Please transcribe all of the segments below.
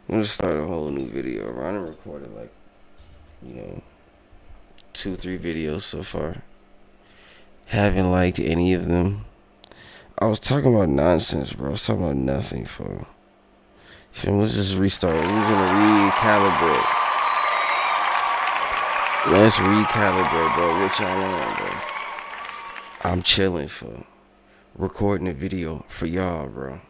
I'm gonna start a whole new video. I done recorded like, 2, 3 videos so far. Haven't liked any of them. I was talking about nonsense, bro. I was talking about nothing, fool. Let's just restart. We're gonna recalibrate. Let's recalibrate, bro. What y'all on, bro? I'm chilling, fool. Recording a video for y'all, bro.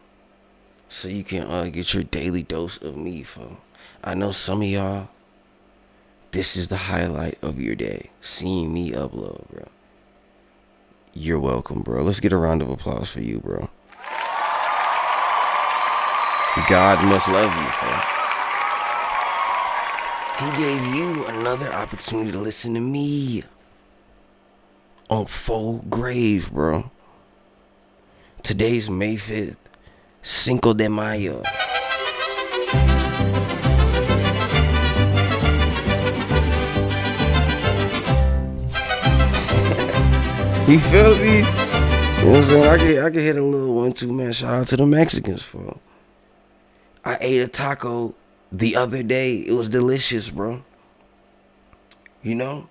So you can get your daily dose of me, fool. I know some of y'all, this is the highlight of your day. Seeing me upload, bro. You're welcome, bro. Let's get a round of applause for you, bro. God must love you, fool. He gave you another opportunity to listen to me. On full grave, bro. Today's May 5th. CINCO De Mayo. You feel me? You know what I'm saying? I can hit a little 1-2, man. Shout out to the Mexicans, bro. I ate a taco the other day. It was delicious, bro. You know?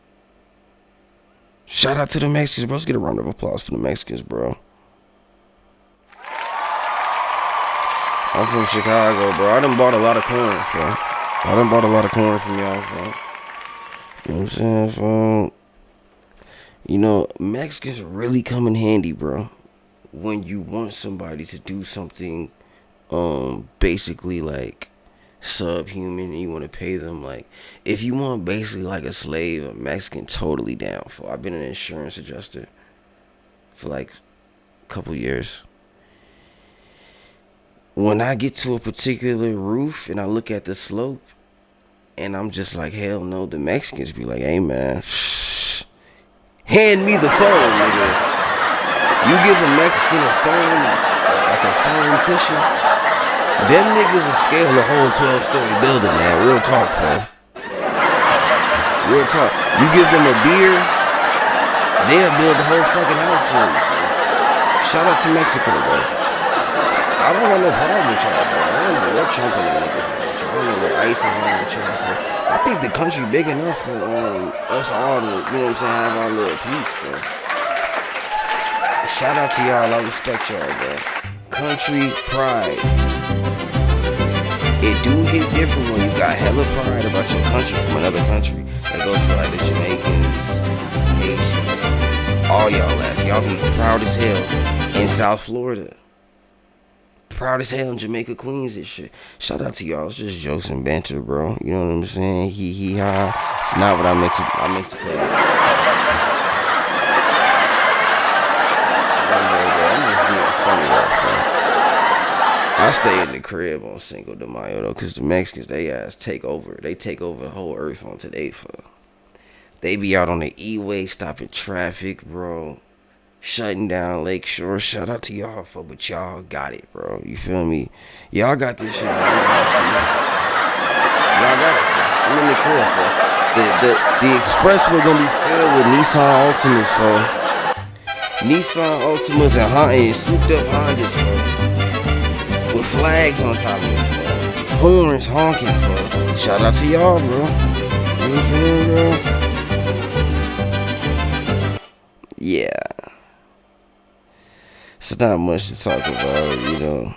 Shout out to the Mexicans, bro. Let's get a round of applause for the Mexicans, bro. I'm from Chicago, bro. I done bought a lot of corn, bro. I done bought a lot of corn from y'all, bro. You know what I'm saying, bro? You know, Mexicans really come in handy, bro. When you want somebody to do something, basically like subhuman, and you want to pay them like, if you want basically like a slave, a Mexican totally down for. I've been an insurance adjuster for like a couple years. When I get to a particular roof and I look at the slope, and I'm just like, hell no, the Mexicans be like, hey man, hand me the phone, nigga. You give a Mexican a phone, like a phone cushion, them niggas will scale the whole 12-story building, man. Real talk, fam. Real talk. You give them a beer, they'll build the whole fucking house for you. Shout out to Mexico, bro. I don't want no problem with y'all, bro. I don't know what Trump and the niggas want. I don't know what ICE is on with y'all for. I think the country big enough for us all to, you know what I'm saying, have our little peace, bro. Shout out to y'all. I respect y'all, bro. Country pride. It do hit different when you got hella pride about your country from another country. That goes for like the Jamaicans, Haitians, all y'all ass. Y'all be proud as hell in South Florida. Proud as hell in Jamaica, Queens and shit. Shout out to y'all. It's just jokes and banter, bro. You know what I'm saying? Hee ha. It's not what I meant to play that. I stay in the crib on Cinco de Mayo though, cause the Mexicans, they ass take over. They take over the whole earth on today, for. They be out on the E-way stopping traffic, bro. Shutting down Lakeshore. Shout out to y'all, for, but y'all got it, bro. You feel me? Y'all got this shit. Y'all got it, for. I'm in the crib, for. The expressway gonna be filled with Nissan Altimas, for. Nissan Altimas and souped up Hondas, for. With flags on top of it, bro. Horns honking, bro. Shout out to y'all, bro. You know what I'm saying, bro? Yeah. It's not much to talk about, you know.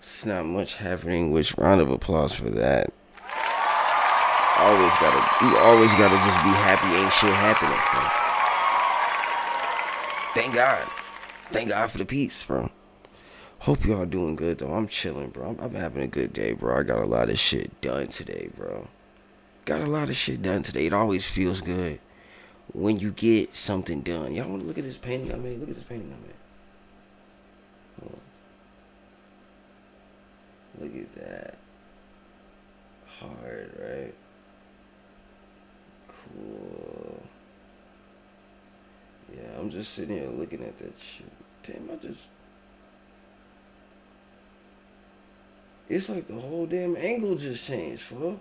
It's not much happening, which round of applause for that. You always gotta just be happy ain't shit happening, bro. Thank God. Thank God for the peace, bro. Hope y'all doing good though. I'm chilling, bro. I'm having a good day, bro. I got a lot of shit done today, bro. Got a lot of shit done today. It always feels good when you get something done. Y'all want to look at this painting I made? Look at this painting I made. Hold on. Look at that. Hard, right? Cool. Yeah, I'm just sitting here looking at that shit. Damn, it's like the whole damn angle just changed, fool.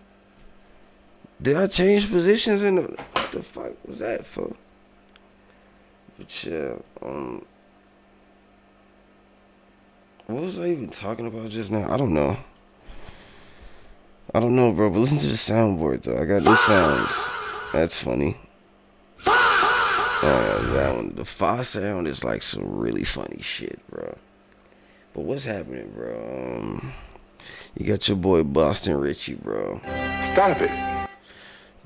Did I change positions in the... What the fuck was that, fool? But yeah, what was I even talking about just now? I don't know. I don't know, bro, but listen to the soundboard, though. I got new sounds. That's funny. That one. The fa sound is like some really funny shit, bro. But what's happening, bro? You got your boy Boston Richie, bro. Stop it.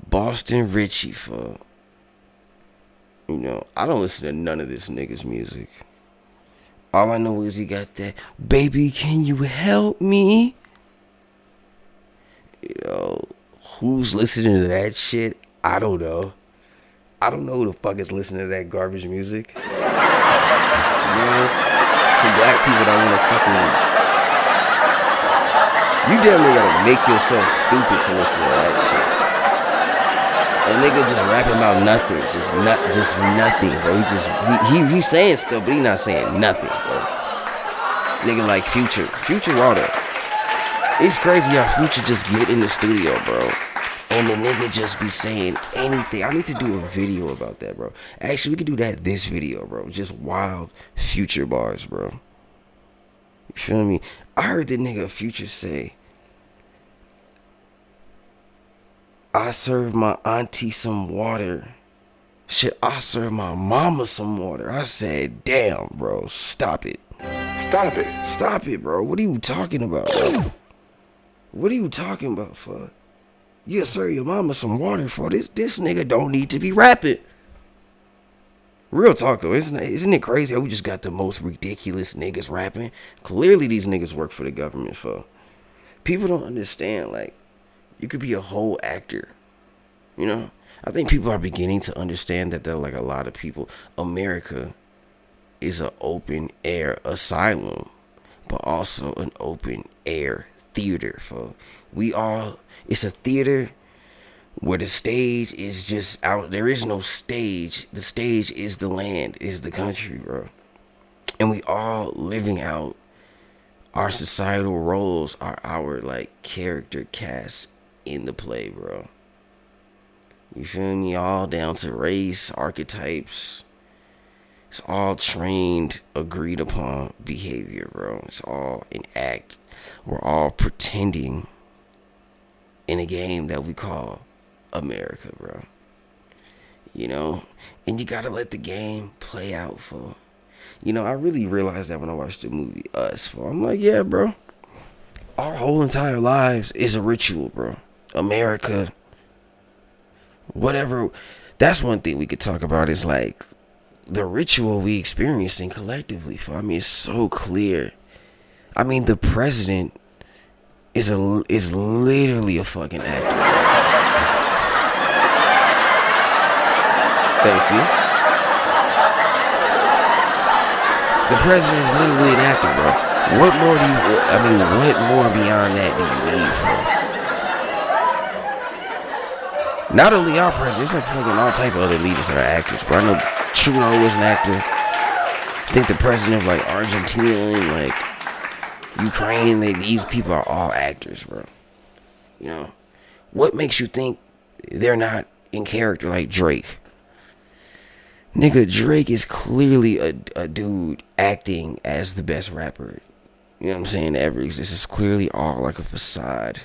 Boston Richie, fuck. You know, I don't listen to none of this nigga's music. All I know is he got that, baby, can you help me? You know, who's listening to that shit? I don't know. I don't know who the fuck is listening to that garbage music. You know, some black people that want to fucking... You damn near gotta make yourself stupid to listen to that shit. A nigga just rapping about nothing, just nothing, bro. He's saying stuff, but he not saying nothing, bro. Nigga like Future raw though. It's crazy how Future just get in the studio, bro, and the nigga just be saying anything. I need to do a video about that, bro. Actually, we could do that this video, bro. Just wild Future bars, bro. You feel me? I heard the nigga Future say, I serve my auntie some water. Shit, I serve my mama some water. I said, damn, bro, stop it. Stop it. Stop it, bro. What are you talking about, bro? What are you talking about, fuck? You serve your mama some water for this. This nigga don't need to be rapping. Real talk, though. Isn't it crazy how we just got the most ridiculous niggas rapping? Clearly, these niggas work for the government, fuck. People don't understand, like, you could be a whole actor, you know? I think people are beginning to understand that they're like a lot of people. America is an open air asylum, but also an open air theater, folks. It's a theater where the stage is just out. There is no stage. The stage is the land, is the country, bro. And we all living out our societal roles, are our like character cast in the play, bro. You feel me? All down to race, archetypes. It's all trained, agreed upon behavior, bro. It's all an act. We're all pretending in a game that we call America, bro. You know? And you gotta let the game play out, for. You know, I really realized that when I watched the movie Us, for. I'm like, yeah, bro. Our whole entire lives is a ritual, bro. America, whatever. That's one thing we could talk about, is like the ritual we experiencing collectively. For I mean, it's so clear. I mean, the president is literally a fucking actor. Thank you. The president is literally an actor, bro. What more beyond that do you need, for? Not only our president, it's like fucking all type of other leaders that are actors, bro. I know Trudeau was an actor. I think the president of like Argentina and like Ukraine, these people are all actors, bro. You know, what makes you think they're not in character like Drake? Nigga, Drake is clearly a dude acting as the best rapper, you know what I'm saying, that ever exists. It's clearly all like a facade,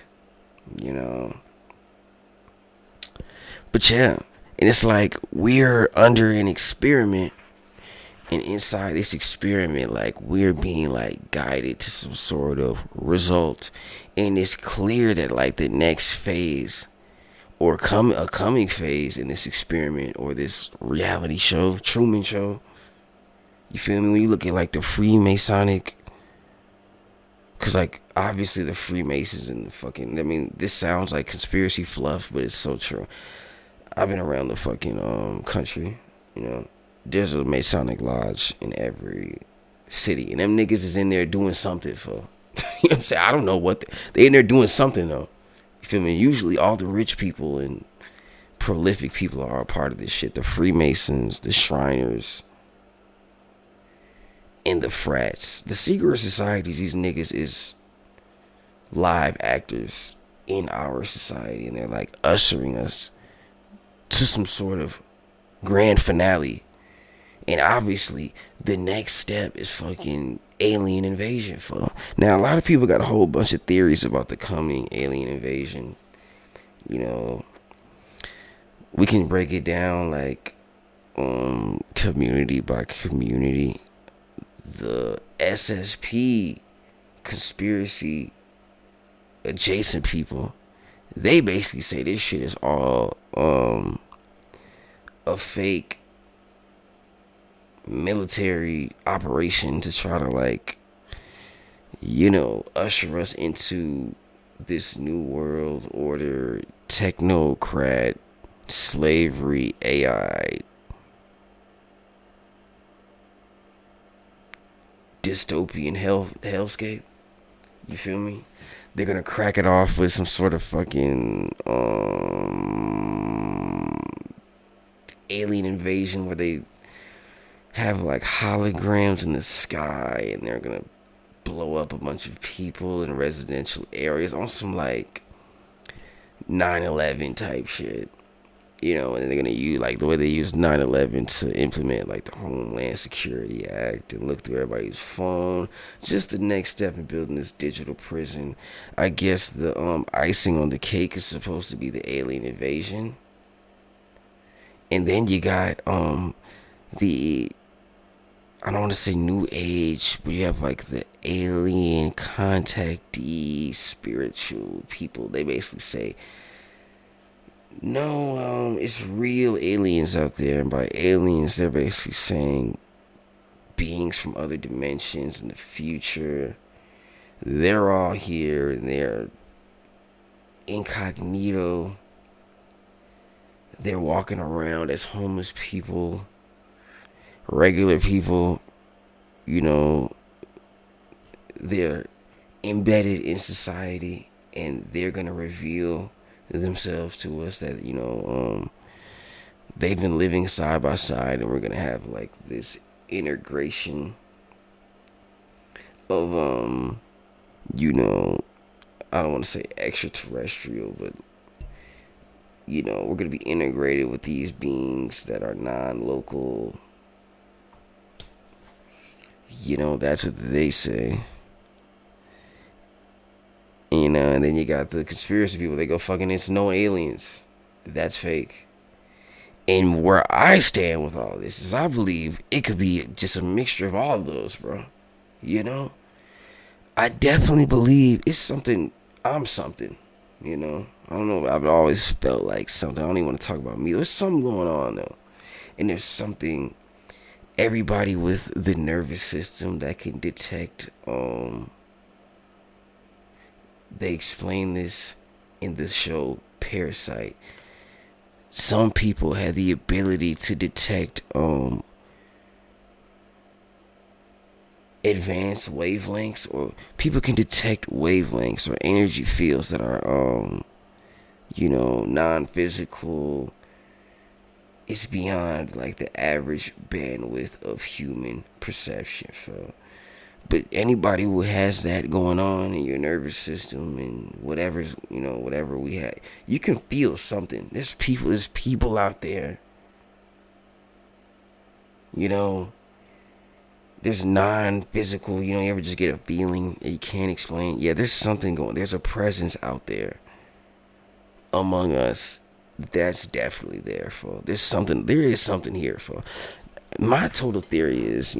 you know. But yeah, and it's like we're under an experiment, and inside this experiment, like we're being like guided to some sort of result, and it's clear that like the next phase or a coming phase in this experiment or this reality show, Truman Show, you feel me, when you look at like the Freemasonic, because like obviously the Freemasons and the fucking, I mean, this sounds like conspiracy fluff, but it's so true. I've been around the fucking country, you know. There's a Masonic lodge in every city, and them niggas is in there doing something, for. You know what I'm saying? I don't know what they in there doing something though. You feel me? Usually all the rich people and prolific people are a part of this shit. The Freemasons, the Shriners, and the frats. The secret societies, these niggas is live actors in our society, and they're like ushering us to some sort of grand finale. And obviously the next step is fucking alien invasion for. Now, a lot of people got a whole bunch of theories about the coming alien invasion. You know, we can break it down like community by community. The SSP conspiracy adjacent people, they basically say this shit is all a fake military operation to try to, like, usher us into this new world order, technocrat, slavery, AI, dystopian hellscape. You feel me? They're gonna crack it off with some sort of fucking alien invasion where they have like holograms in the sky and they're gonna blow up a bunch of people in residential areas on some like 9/11 type shit. And they're gonna use like the way they use 9/11 to implement like the Homeland Security Act and look through everybody's phone. Just the next step in building this digital prison. I guess the icing on the cake is supposed to be the alien invasion. And then you got the, I don't want to say new age, but you have like the alien contactee spiritual people. They basically say, no, it's real aliens out there. And by aliens, they're basically saying beings from other dimensions in the future. They're all here and they're incognito. They're walking around as homeless people, regular people. They're embedded in society and they're going to reveal themselves to us that they've been living side by side, and we're gonna have like this integration of I don't want to say extraterrestrial, but we're gonna be integrated with these beings that are non-local. That's what they say. And then you got the conspiracy people. They go, fucking, it's no aliens. That's fake. And where I stand with all this is I believe it could be just a mixture of all of those, bro. I definitely believe it's something. I'm something. I don't know. I've always felt like something. I don't even want to talk about me. There's something going on, though. And there's something, everybody with the nervous system that can detect, they explain this in the show Parasite. Some people have the ability to detect advanced wavelengths, or people can detect wavelengths or energy fields that are non-physical. It's beyond like the average bandwidth of human perception. But anybody who has that going on in your nervous system and whatever we had, you can feel something. There's people out there. There's non-physical, you ever just get a feeling that you can't explain? Yeah, there's something going. There's a presence out there among us. That's definitely there, for. There is something here, for. My total theory is,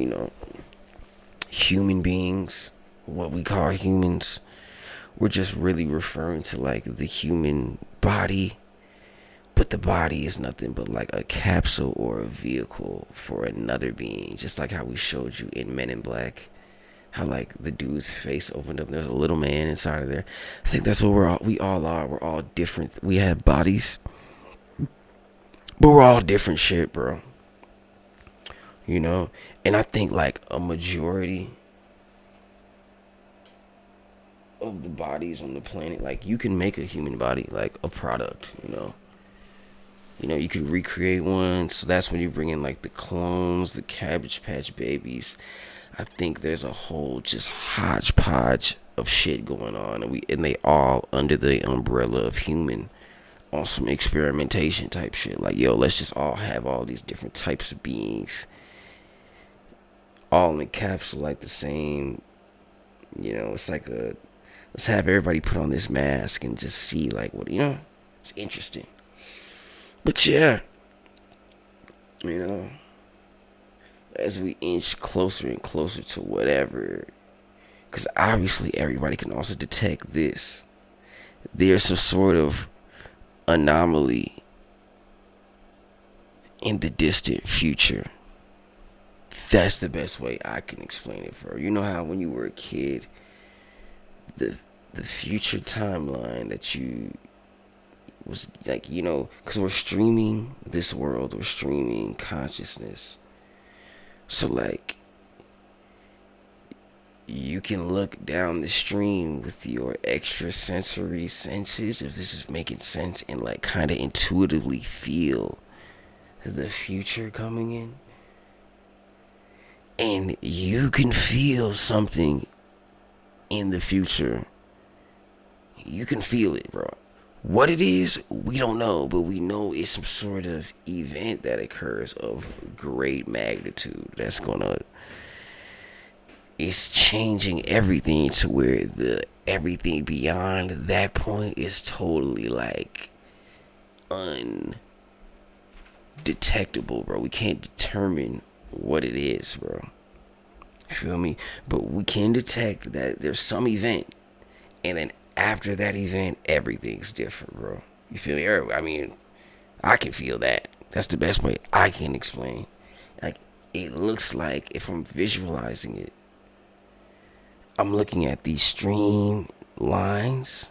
human beings, what we call humans, we're just really referring to like the human body, but the body is nothing but like a capsule or a vehicle for another being, just like how we showed you in Men in Black, how like the dude's face opened up and there's a little man inside of there. I think that's what we all are. We're all different. We have bodies, but we're all different shit, bro. And I think like a majority of the bodies on the planet, like you can make a human body like a product, you could recreate one. So that's when you bring in like the clones, the Cabbage Patch Babies. I think there's a whole just hodgepodge of shit going on, and they all under the umbrella of human, on some experimentation type shit. Like, yo, let's just all have all these different types of beings all in the capsule, like the same. It's like let's have everybody put on this mask and just see like what it's interesting. But yeah, as we inch closer and closer to whatever, because obviously everybody can also detect this. There's some sort of anomaly in the distant future. That's the best way I can explain it for you. You know how when you were a kid, the future timeline that you was like, because we're streaming this world, we're streaming consciousness. So like, you can look down the stream with your extrasensory senses, if this is making sense, and like kind of intuitively feel the future coming in. And you can feel something in the future. You can feel it, bro. What it is, we don't know, but we know it's some sort of event that occurs of great magnitude that's gonna, it's changing everything to where everything beyond that point is totally like undetectable, bro. We can't determine what it is, bro. You feel me? But we can detect that there's some event, and then after that event, everything's different, bro. You feel me? I mean, I can feel that. That's the best way I can explain. Like, it looks like, if I'm visualizing it, I'm looking at these stream lines,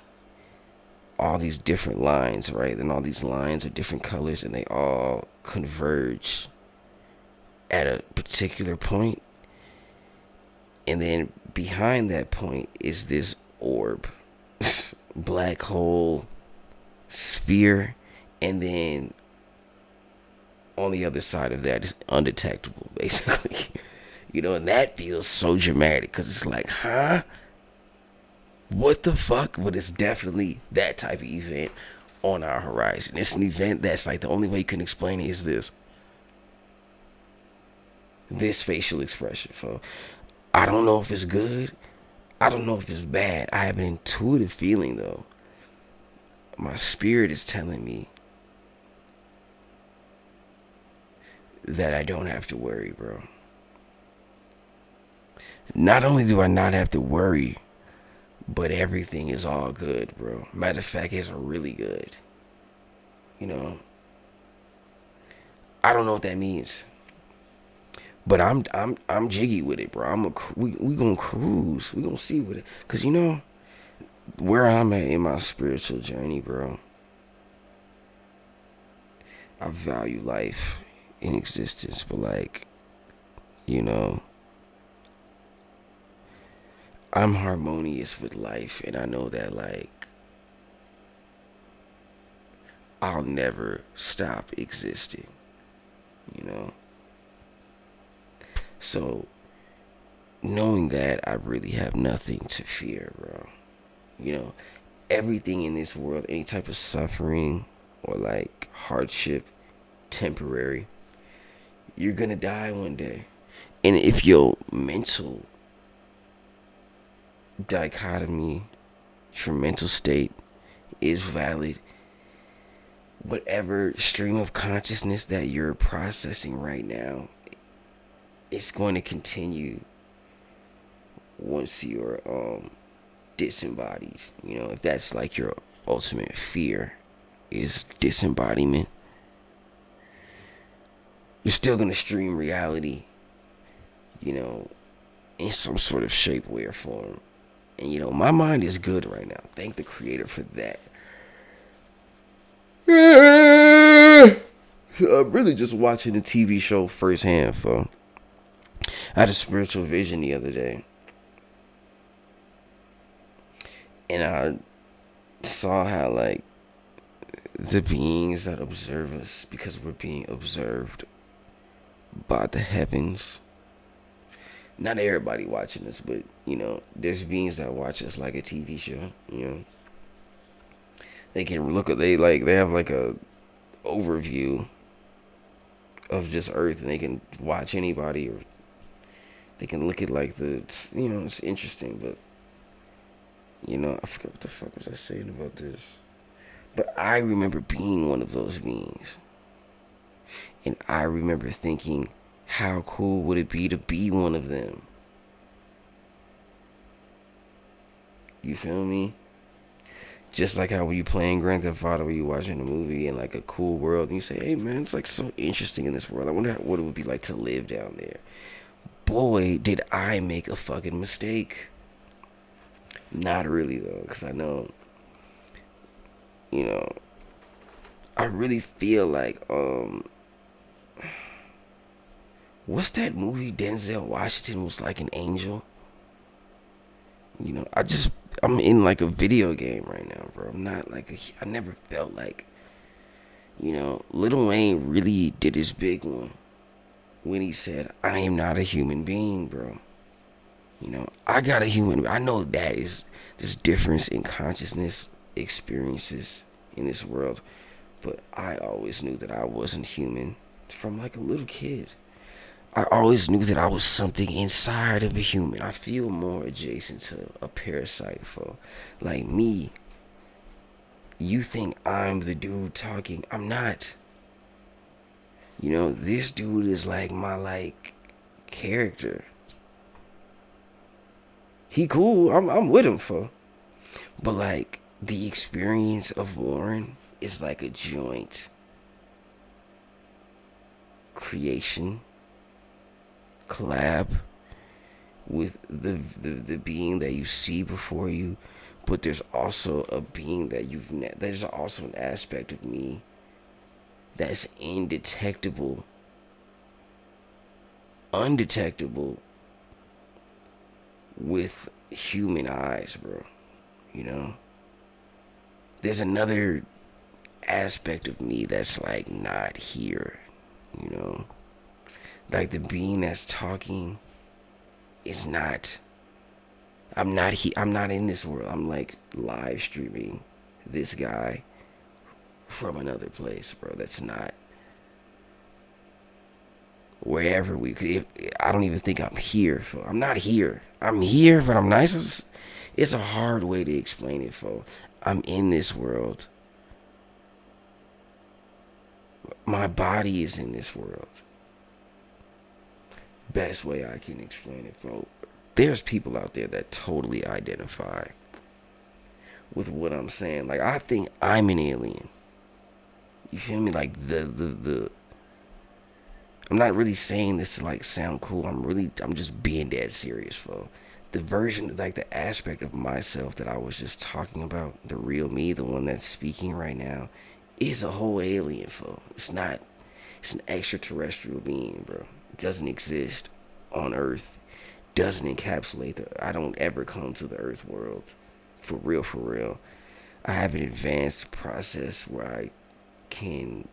all these different lines, right? And all these lines are different colors, and they all converge at a particular point. And then behind that point is this orb, black hole, sphere, and then on the other side of that is undetectable, basically. And that feels so dramatic, because it's like, huh? What the fuck? But it's definitely that type of event on our horizon. It's an event that's like, the only way you can explain it is this facial expression, folks. I don't know if it's good. I don't know if it's bad. I have an intuitive feeling, though. My spirit is telling me that I don't have to worry, bro. Not only do I not have to worry, but everything is all good, bro. Matter of fact, it's really good. I don't know what that means, but I'm jiggy with it, bro. We gonna cruise. We gonna see with it, cause where I'm at in my spiritual journey, bro. I value life in existence, but like, I'm harmonious with life, and I know that like I'll never stop existing. So knowing that, I really have nothing to fear, bro. Everything in this world, any type of suffering or like hardship, temporary. You're gonna die one day. And if your mental dichotomy, your mental state is valid, whatever stream of consciousness that you're processing right now, it's going to continue once you're disembodied. If that's like your ultimate fear, is disembodiment, you're still gonna stream reality, in some sort of shape, way, or form. And my mind is good right now. Thank the creator for that. I'm really just watching the TV show firsthand, fo. I had a spiritual vision the other day, and I saw how like the beings that observe us, because we're being observed by the heavens. Not everybody watching us, but there's beings that watch us like a TV show. They can look at they have like a overview of just Earth, and they can watch anybody, or They can look at like it's interesting, but I forget what the fuck was I saying about this. But I remember being one of those beings. And I remember thinking, how cool would it be to be one of them? You feel me? Just like how when you playing Grand Theft Auto, you watching a movie in like a cool world, and you say, hey man, it's like so interesting in this world. I wonder what it would be like to live down there. Boy, did I make a fucking mistake. Not really though, because I know, I really feel like, what's that movie Denzel Washington was like an angel? I'm in like a video game right now, bro. I'm not like I never felt like, Lil Wayne really did his big one when he said, I am not a human being, bro. I got a human. I know that there's difference in consciousness experiences in this world, but I always knew that I wasn't human from like a little kid. I always knew that I was something inside of a human. I feel more adjacent to a parasite, for like me. You think I'm the dude talking? I'm not. This dude is like my like character. He cool. I'm with him, for. But like the experience of Warren is like a joint creation collab with the being that you see before you, but there's also a being that there's also an aspect of me that's undetectable with human eyes, bro. There's another aspect of me that's like not here, like the being that's talking is not. I'm not in this world. I'm like live streaming this guy from another place, bro. That's not wherever I don't even think I'm here, fo. I'm not here. I'm here, but I'm nice. It's a hard way to explain it, fo. I'm in this world. My body is in this world. Best way I can explain it, fo. There's people out there that totally identify with what I'm saying. Like, I think I'm an alien. You feel me? Like I'm not really saying this to like sound cool. I'm just being dead serious, fo. The version, like the aspect of myself that I was just talking about, the real me, the one that's speaking right now, is a whole alien, fo. It's an extraterrestrial being, bro. It doesn't exist on Earth. Doesn't encapsulate I don't ever come to the Earth world. For real. I have an advanced process where I can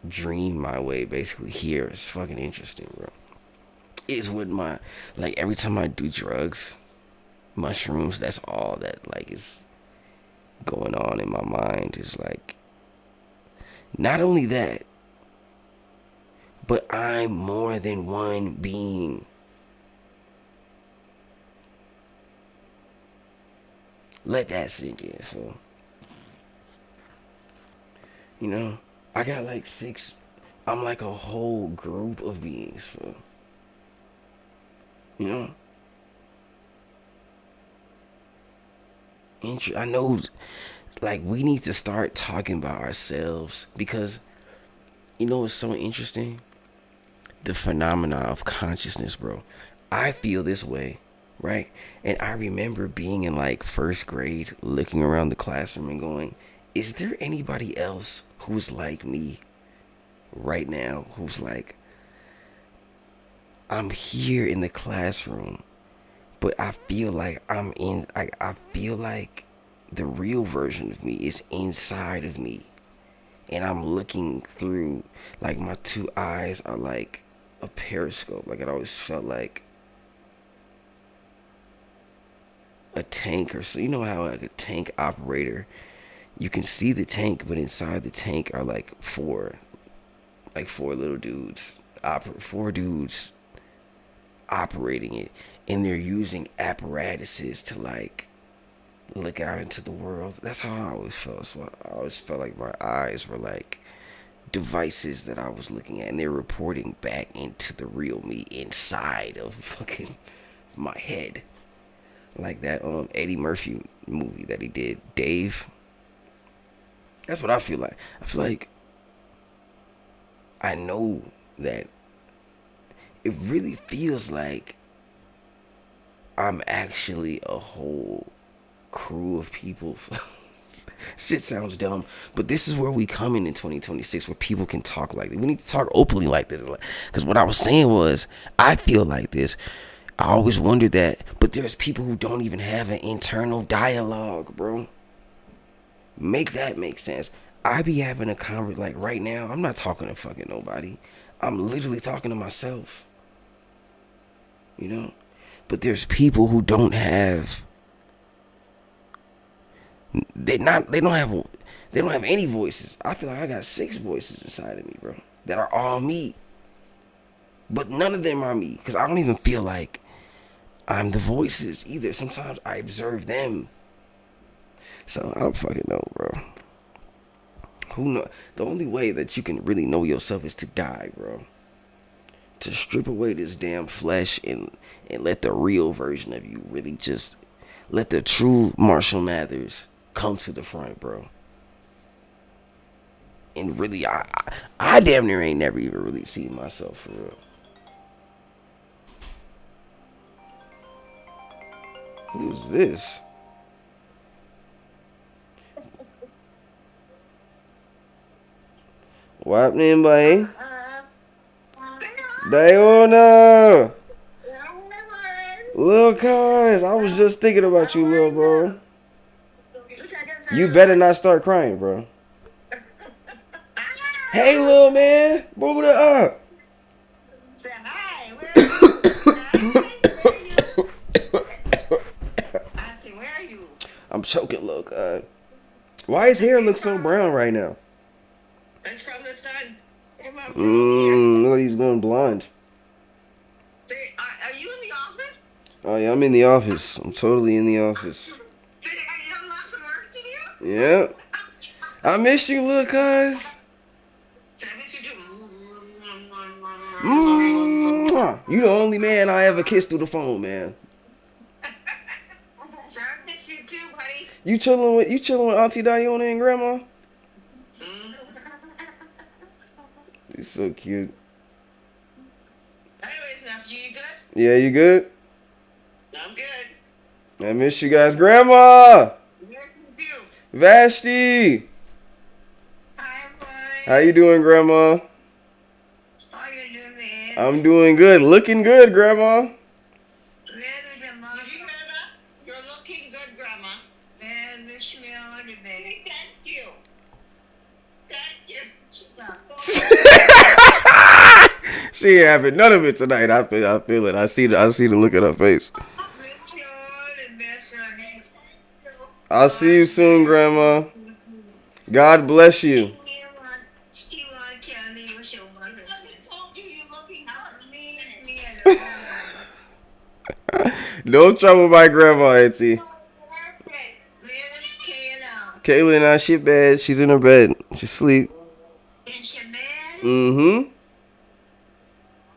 dream my way basically here. It's fucking interesting, bro. It's with like every time I do drugs, mushrooms, that's all that like is going on in my mind. Is like, not only that, but I'm more than one being. Let that sink in, fool. I got like 6. I'm like a whole group of beings, fool. I know, like, we need to start talking about ourselves because, it's so interesting? The phenomena of consciousness, bro. I feel this way, right? And I remember being in like first grade, looking around the classroom and going, is there anybody else who's like me right now? Who's like, I'm here in the classroom, but I feel like I feel like the real version of me is inside of me. And I'm looking through, like my 2 eyes are like a periscope. Like it always felt like a tank, or so. You know how like a tank operator, you can see the tank, but inside the tank are like four little dudes, 4 dudes operating it, and they're using apparatuses to like look out into the world. That's how I always felt. So I always felt like my eyes were like devices that I was looking at, and they're reporting back into the real me inside of fucking my head. Like that Eddie Murphy movie that he did, Dave. That's what I feel like. I feel like I know that it really feels like I'm actually a whole crew of people. Shit sounds dumb, but this is where we come in 2026, where people can talk like this. We need to talk openly like this. Because what I was saying was, I feel like this. I always wondered that, but there's people who don't even have an internal dialogue, bro. Make that make sense. I be having a conversation, like right now, I'm not talking to fucking nobody. I'm literally talking to myself. You know? But there's people who don't have, they don't have any voices. I feel like I got 6 voices inside of me, bro, that are all me. But none of them are me, because I don't even feel like I'm the voices either. Sometimes I observe them. So I don't fucking know, bro. Who know? The only way that you can really know yourself is to die, bro. To strip away this damn flesh and let the real version of you really just let the true Marshall Mathers come to the front, bro. And really, I damn near ain't never even really seen myself for real. Who's this? What happening, boy? Diona! Lil' cuz, I was just thinking about you, little bro. You better not start crying, bro. Hey, little man, move it up. Say hi. Where are you? Auntie, where are you? I'm choking, little cuz. Why his hair look so brown right now? It's from the sun. Look, he's going blonde. Are you in the office? Oh yeah, I'm in the office. I'm totally in the office. You have lots of work to do? Yeah. I miss you, little cuz. So I miss you too. You the only man I ever kissed through the phone, man. So I miss you too, buddy. You chilling with Auntie Diona and Grandma? You're so cute. Anyways, nephew, you good? Yeah, you good? I'm good. I miss you guys. Grandma! Where you do? Vashti! Hi, boy. How you doing, Grandma? How you doing, man? I'm doing good. Looking good, Grandma. Where is your mom? Did you hear that? You're looking good, Grandma. Man, wish me all the best. Thank you. Thank you. She ain't having none of it tonight. I feel it. I see the look at her face. Wish you all the best, honey. I'll see you soon, Grandma. God bless you. She won't tell me what she wants to do. I told you you're looking hot. Me alone. No trouble, my grandma, Auntie. Perfect. Where's Kayla? Kayla, she bed. She's in her bed. She sleep. In your bed? Mm-hmm.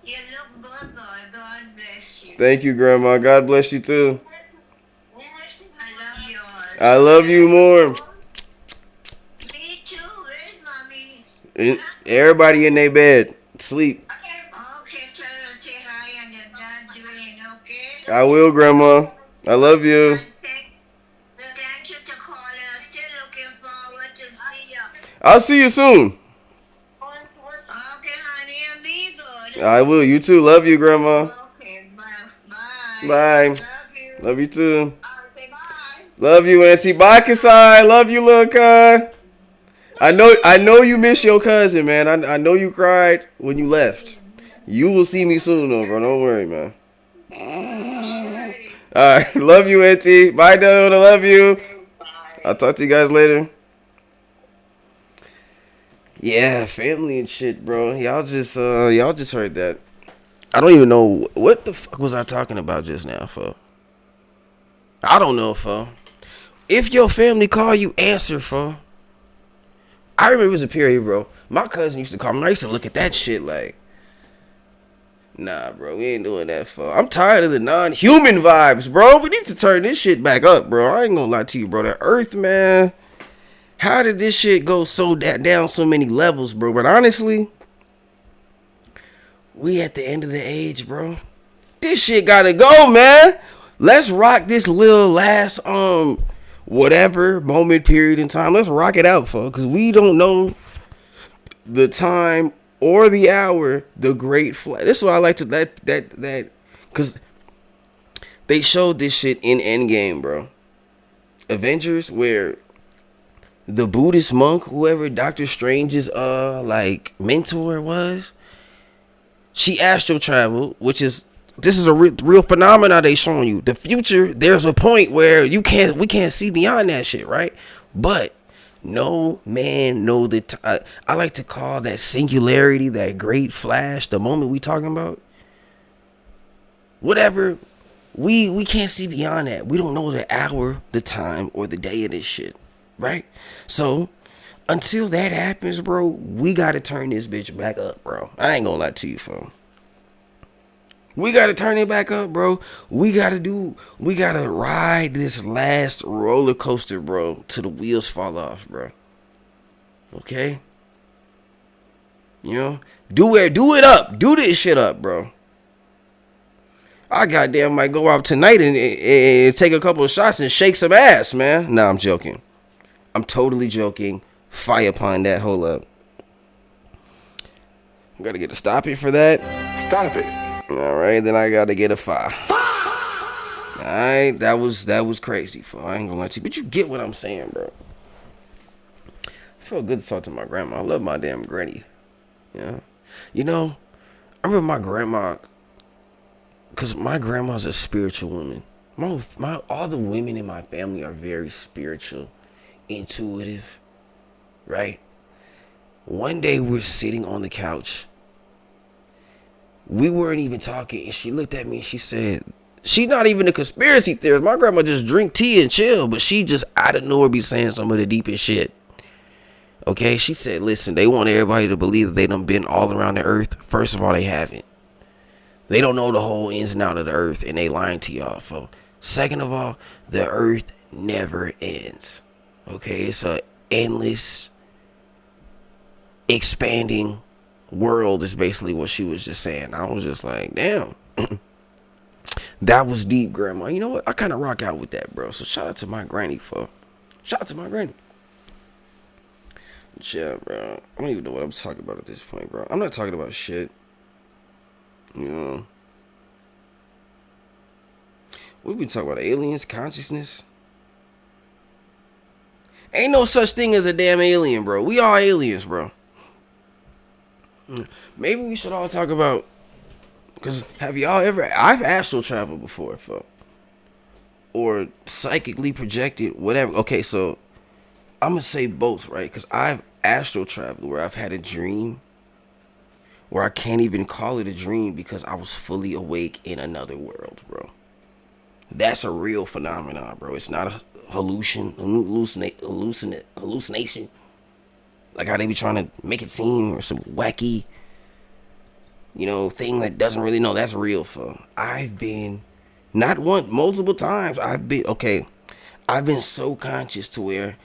You look good, boy. God bless you. Thank you, Grandma. God bless you too. I love you all. I love you more. Me too. Where's mommy? Everybody in their bed. Sleep. Okay, tell her to say hi and your dad doing okay? I will, Grandma. I love you. Thank you to call us. Still looking forward to see you. I'll see you soon. Okay, honey, and be good. I will. You too. Love you, Grandma. Okay, bye. Bye. Bye. Love you. Love you too. Okay, bye. Love you, Auntie. Bye, Kasai. Love you, little cuz. I know you miss your cousin, man. I know you cried when you left. You will see me soon, though, bro. Don't worry, man. All right. Love you, Auntie. Bye, Donald. I love you. I'll talk to you guys later. Yeah, family and shit, bro. Y'all just heard that. I don't even know what the fuck was I talking about just now, for. I don't know, for. If your family call you, answer, for. I remember it was a period, bro. My cousin used to call me. I used to look at that shit like, nah, bro, we ain't doing that, for. I'm tired of the non-human vibes, bro. We need to turn this shit back up, bro. I ain't gonna lie to you, bro. The earth, man. How did this shit go so down so many levels, bro? But honestly, we at the end of the age, bro. This shit gotta go, man. Let's rock this little last whatever moment period in time. Let's rock it out, folks, because we don't know the time or the hour. The great flight. This is why I like to that because they showed this shit in Endgame, bro. Avengers, where the Buddhist monk, whoever Doctor Strange's like mentor was, she astral traveled, which is this is a real phenomenon they showing you. The future, there's a point where we can't see beyond that shit, right? But no man know the I like to call that singularity, that great flash, the moment we talking about. Whatever, we can't see beyond that. We don't know the hour, the time, or the day of this shit, right? So until that happens, bro, we gotta turn this bitch back up, bro. I ain't gonna lie to you, fam. We gotta turn it back up, bro. We gotta ride this last roller coaster, bro, till the wheels fall off, bro. Okay? You know? Do it up. Do this shit up, bro. I goddamn might go out tonight and take a couple of shots and shake some ass, man. Nah, I'm joking. I'm totally joking. Fire upon that. Hold up. I gotta get a stop it for that. Stop it. Alright, then I gotta get a 5. Alright, that was crazy, fool. I ain't gonna lie to you. But you get what I'm saying, bro. It felt good to talk to my grandma. I love my damn granny. Yeah. You know, I remember my grandma, because my grandma's a spiritual woman. All the women in my family are very spiritual, intuitive, right? One day we're sitting on the couch. We weren't even talking, and she looked at me and she said, she's not even a conspiracy theorist. My grandma just drink tea and chill, but she just out of nowhere be saying some of the deepest shit. Okay, she said, listen, they want everybody to believe that they done been all around the earth. First of all, they haven't. They don't know the whole ins and out of the earth, and they lying to y'all, folks. Second of all, the earth never ends. Okay, it's a endless, expanding world is basically what she was just saying. I was just like, damn. That was deep, grandma. You know what? I kind of rock out with that, bro. So shout out to my granny, folks. Shout out to my granny. Yeah, bro. I don't even know what I'm talking about at this point, bro. I'm not talking about shit. You know. We've been talking about aliens, consciousness. Ain't no such thing as a damn alien, bro. We all aliens, bro. Maybe we should all talk about, because have y'all ever, I've astral traveled before, folks. Or psychically projected, whatever. Okay, so I'm going to say both, right? Because I've astral traveled where I've had a dream where I can't even call it a dream because I was fully awake in another world, bro. That's a real phenomenon, bro. It's not a hallucination. Like how they be trying to make it seem, or some wacky, you know, thing that doesn't really know. That's real, fo. I've been, not one, multiple times. I've been so conscious to where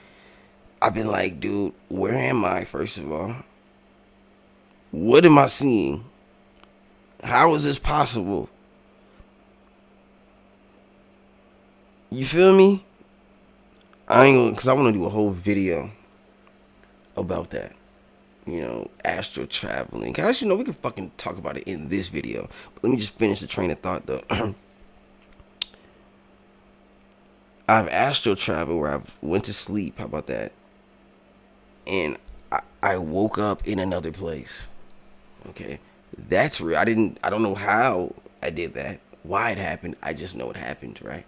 I've been like, dude, where am I, first of all? What am I seeing? How is this possible? You feel me? I ain't gonna, because I want to do a whole video about that. You know, astral traveling. Guys, you know, we can fucking talk about it in this video. But let me just finish the train of thought, though. I've astral traveled where I went to sleep. How about that? And I woke up in another place. Okay, that's real. I don't know how I did that, why it happened. I just know it happened, right?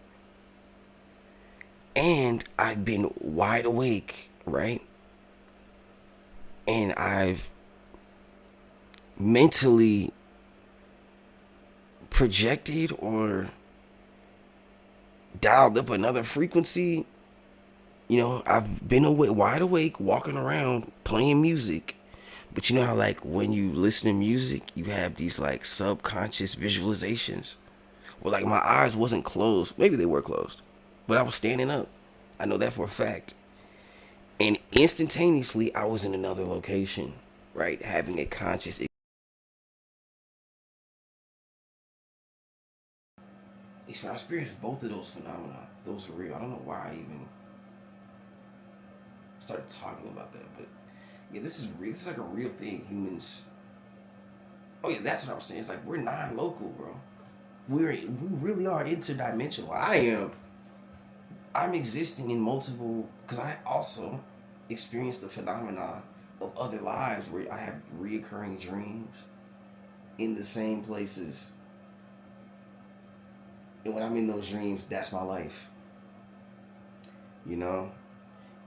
And I've been wide awake, right? And I've mentally projected or dialed up another frequency. You know, I've been wide awake, walking around, playing music. But you know how, like, when you listen to music, you have these, like, subconscious visualizations? Well, like, my eyes wasn't closed. Maybe they were closed. But I was standing up. I know that for a fact. And instantaneously, I was in another location, right? Having a conscious. I experienced both of those phenomena. Those are real. I don't know why I even started talking about that, but yeah, this is real. This is like a real thing. Humans. Oh yeah, that's what I was saying. It's like we're non-local, bro. We really are interdimensional. I am. I'm existing in multiple because I also experienced the phenomena of other lives where I have reoccurring dreams in the same places. And when I'm in those dreams, that's my life. You know?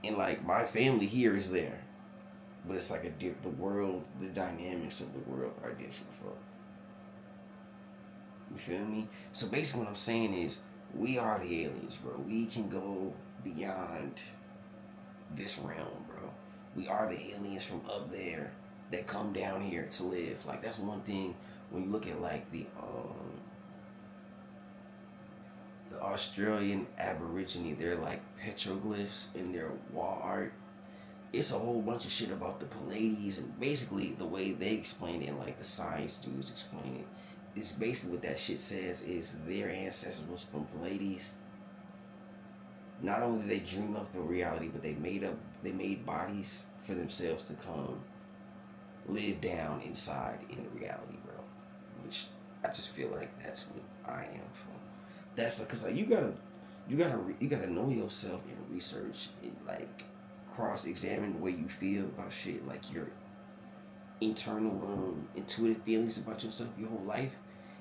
And like my family here is there. But it's like the world, the dynamics of the world are different, bro. You feel me? So basically what I'm saying is we are the aliens, bro. We can go beyond this realm, bro. We are the aliens from up there that come down here to live. Like that's one thing when you look at like the Australian Aborigine, they're like petroglyphs in their wall art. It's a whole bunch of shit about the Pleiades, and basically the way they explain it, and like the science dudes explain it, is basically what that shit says is their ancestors was from Pleiades. Not only did they dream up the reality, but they made bodies for themselves to come live down inside in the reality, bro. Which I just feel like that's what I am from. That's like, cause like you gotta know yourself and research and like cross-examine the way you feel about shit, like your internal intuitive feelings about yourself your whole life.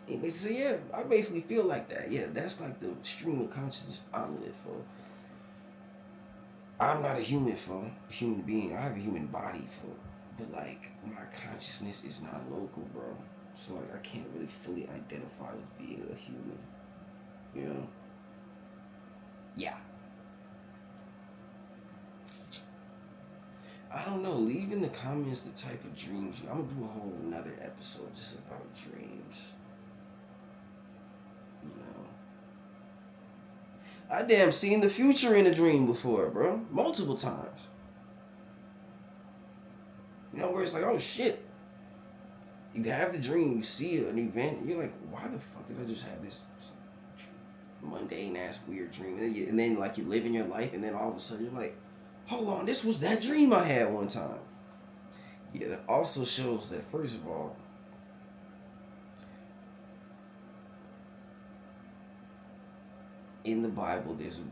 And basically, yeah, I basically feel like that. Yeah, that's like the stream of consciousness I live for. I'm not a human being. I have a human body for, but like my consciousness is not local, bro. So like I can't really fully identify with being a human. You know? Yeah. I don't know. Leave in the comments the type of dreams I'm gonna do a whole another episode just about dreams. You know. I damn seen the future in a dream before, bro. Multiple times. You know, where it's like, oh shit. You have the dream, you see an event, and you're like, why the fuck did I just have this mundane ass weird dream? And then like you live in your life, and then all of a sudden you're like, hold on, this was that dream I had one time. Yeah, that also shows that, first of all, in the Bible, there's a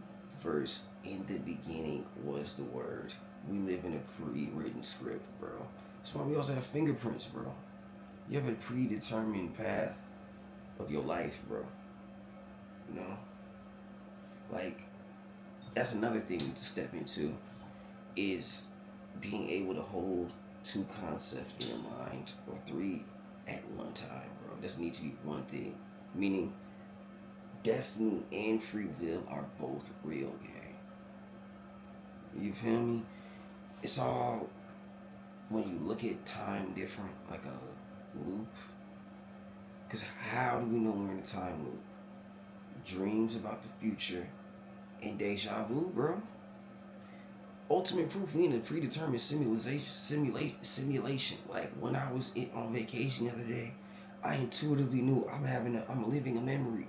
verse, in the beginning was the word. We live in a pre-written script, bro. That's why we also have fingerprints, bro. You have a predetermined path of your life, bro. You know? Like, that's another thing to step into, is being able to hold two concepts in your mind, or three at one time, bro. It doesn't need to be one thing. Meaning, destiny and free will are both real, gang. You feel me? It's all, when you look at time different, like a loop. Because how do we know we're in a time loop? Dreams about the future and deja vu, bro. Ultimate proof we in a predetermined simulation. Like when I was on vacation the other day, I intuitively knew I'm living a memory.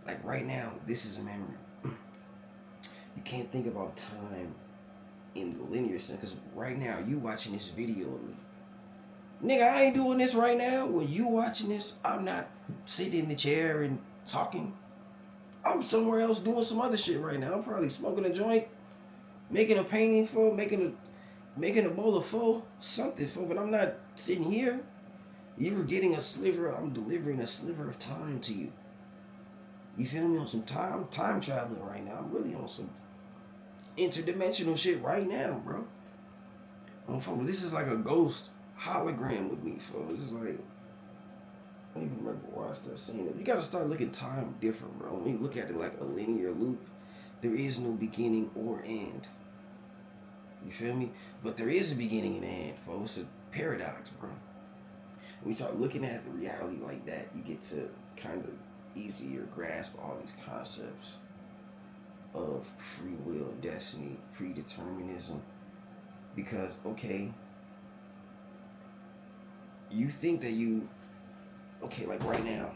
Like right now, this is a memory. You can't think about time in the linear sense, because right now you watching this video of me. Nigga, I ain't doing this right now. When you watching this, I'm not sitting in the chair and talking. I'm somewhere else doing some other shit right now. I'm probably smoking a joint, making a painting for, making a bowl of pho, something for, but I'm not sitting here. You're getting a sliver, I'm delivering a sliver of time to you. You feel me? On some time traveling right now. I'm really on some interdimensional shit right now, bro. This is like a ghost hologram with me, folks. This is like, I don't even remember why I started saying it. You gotta start looking time different, bro. When you look at it like a linear loop, there is no beginning or end. You feel me? But there is a beginning and end, folks. It's a paradox, bro. When you start looking at the reality like that, you get to kind of easier grasp all these concepts of free will and destiny, predeterminism. Because, okay, you think that you, okay, like right now,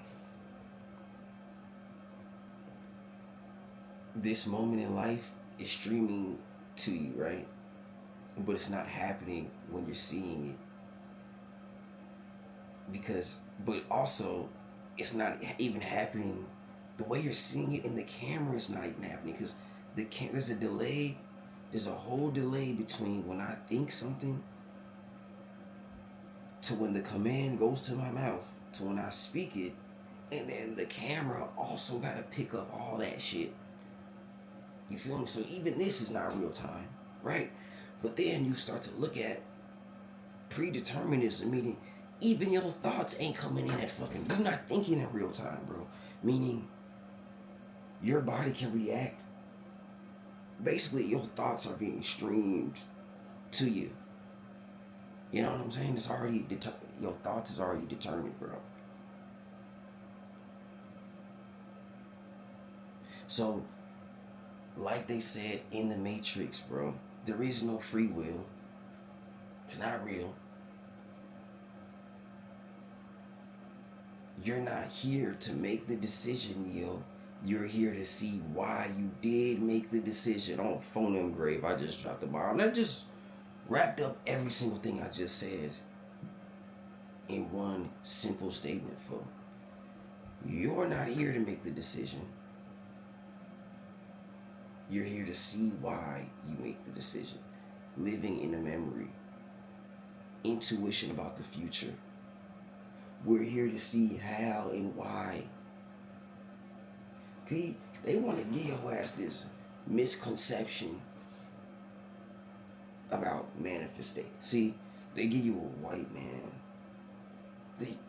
this moment in life is streaming to you, right? But it's not happening when you're seeing it. Because, but also, it's not even happening the way you're seeing it in the camera is not even happening because there's a delay. There's a whole delay between when I think something to when the command goes to my mouth to when I speak it, and then the camera also got to pick up all that shit. You feel me? So even this is not real time, right? But then you start to look at predeterminism, meaning even your thoughts ain't coming in at fucking, you're not thinking in real time, bro. Meaning your body can react. Basically, your thoughts are being streamed to you. You know what I'm saying? It's already your thoughts is already determined, bro. So, like they said in the Matrix, bro, there is no free will. It's not real. You're not here to make the decision, Neo. You're here to see why you did make the decision. On phone grave, I just dropped the bomb. That just wrapped up every single thing I just said in one simple statement, folks. You're not here to make the decision. You're here to see why you make the decision. Living in a memory. Intuition about the future. We're here to see how and why. See, they want to give your ass this misconception about manifestation. See, they give you a white man.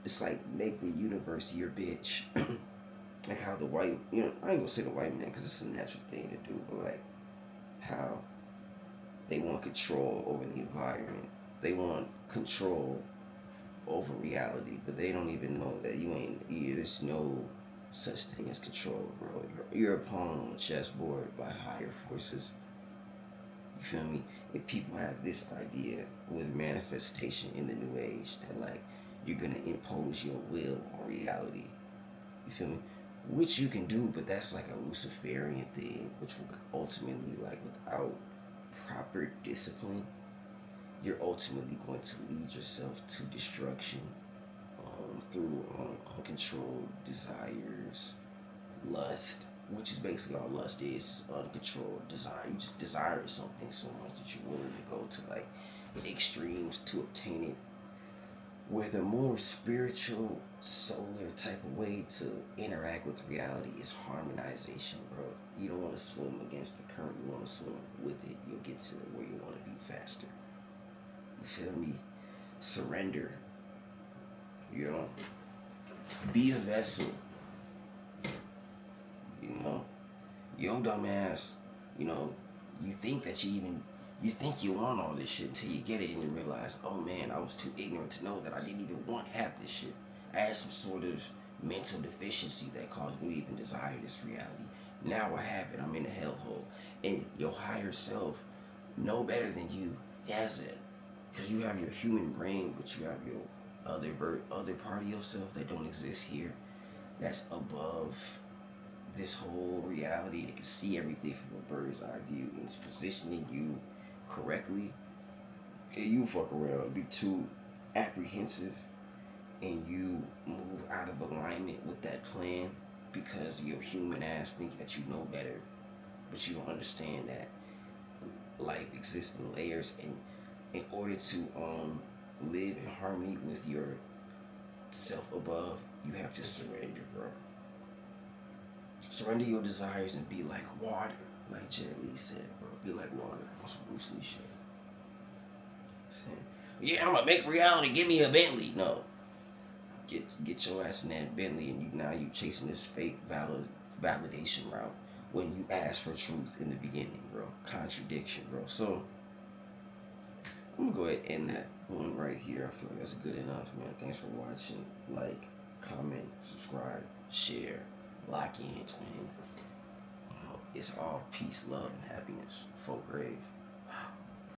It's like make the universe your bitch. Like how the white, I ain't gonna say the white man because it's a natural thing to do, but like how they want control over the environment. They want control over reality, but they don't even know that there's no such thing as control, bro. You're a pawn on a chessboard by higher forces. You feel me? If people have this idea with manifestation in the new age that like you're gonna impose your will on reality. You feel me? Which you can do, but that's like a Luciferian thing, which will ultimately, like, without proper discipline, you're ultimately going to lead yourself to destruction through uncontrolled desires, lust, which is basically all lust is, just uncontrolled desire. You just desire something so much that you're willing to go to like extremes to obtain it. Where the more spiritual, solar type of way to interact with reality is harmonization, bro. You don't want to swim against the current, you want to swim with it. You'll get to where you want to be faster. You feel me? Surrender. You know? Be a vessel. You know? Yo, dumbass, you think that you think you want all this shit until you get it and you realize, oh man, I was too ignorant to know that I didn't even want half this shit. I had some sort of mental deficiency that caused me to even desire this reality. Now I have it, I'm in a hellhole. And your higher self, know better than you, has it. Because you have your human brain, but you have your other part of yourself that don't exist here. That's above this whole reality. It can see everything from a bird's eye view, and it's positioning you correctly. And you fuck around and be too apprehensive and you move out of alignment with that plan because your human ass think that you know better, but you don't understand that life exists in layers, and in order to live in harmony with your self above, you have to surrender, bro. Surrender your desires and be like water, like Jet Li said, bro. Be like water on some Bruce Lee shit. Saying, yeah, I'm gonna make reality. Give me a Bentley. No. get your ass in that Bentley, and you chasing this fake validation route when you asked for truth in the beginning, bro. Contradiction, bro. So I'm gonna go ahead and end that one right here. I feel like that's good enough, man. Thanks for watching. Like, comment, subscribe, share, lock in, twin. It's all peace, love, and happiness. Folk grave.